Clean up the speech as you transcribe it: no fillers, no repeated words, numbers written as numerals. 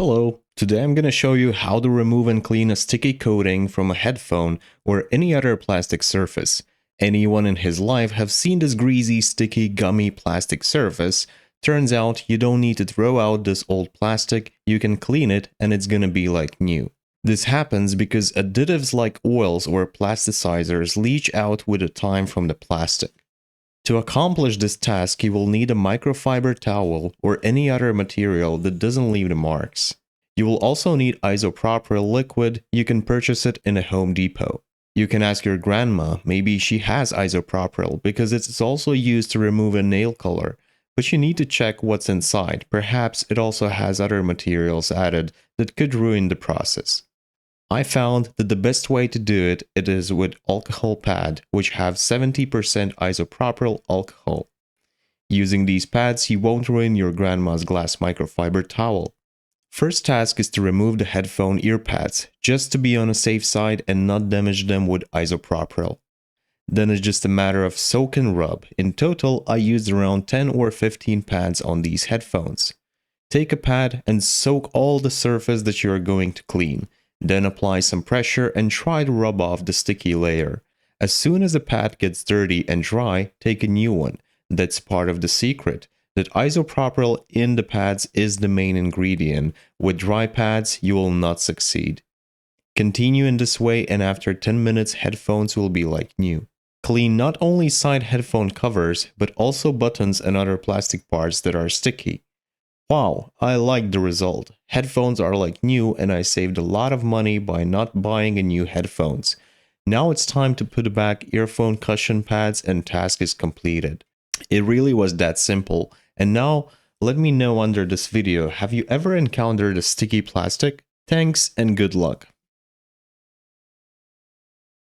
Hello, today I'm going to show you how to remove and clean a sticky coating from a headphone or any other plastic surface. Anyone in his life have seen this greasy, sticky, gummy plastic surface. Turns out you don't need to throw out this old plastic, you can clean it and it's going to be like new. This happens because additives like oils or plasticizers leach out with the time from the plastic. To accomplish this task, you will need a microfiber towel or any other material that doesn't leave the marks. You will also need isopropyl liquid. You can purchase it in a Home Depot. You can ask your grandma, maybe she has isopropyl because it's also used to remove a nail color, but you need to check what's inside. Perhaps it also has other materials added that could ruin the process. I found that the best way to do it is with alcohol pad, which have 70% isopropyl alcohol. Using these pads, you won't ruin your grandma's glass microfiber towel. First task is to remove the headphone ear pads, just to be on a safe side and not damage them with isopropyl. Then it's just a matter of soak and rub. In total, I used around 10 or 15 pads on these headphones. Take a pad and soak all the surface that you are going to clean. Then apply some pressure and try to rub off the sticky layer. As soon as the pad gets dirty and dry, take a new one. That's part of the secret, that isopropyl in the pads is the main ingredient. With dry pads, you will not succeed. Continue in this way and after 10 minutes, headphones will be like new. Clean not only side headphone covers, but also buttons and other plastic parts that are sticky. Wow, I like the result. Headphones are like new and I saved a lot of money by not buying a new headphones. Now it's time to put back earphone cushion pads and task is completed. It really was that simple. And now let me know under this video, have you ever encountered a sticky plastic? Thanks and good luck.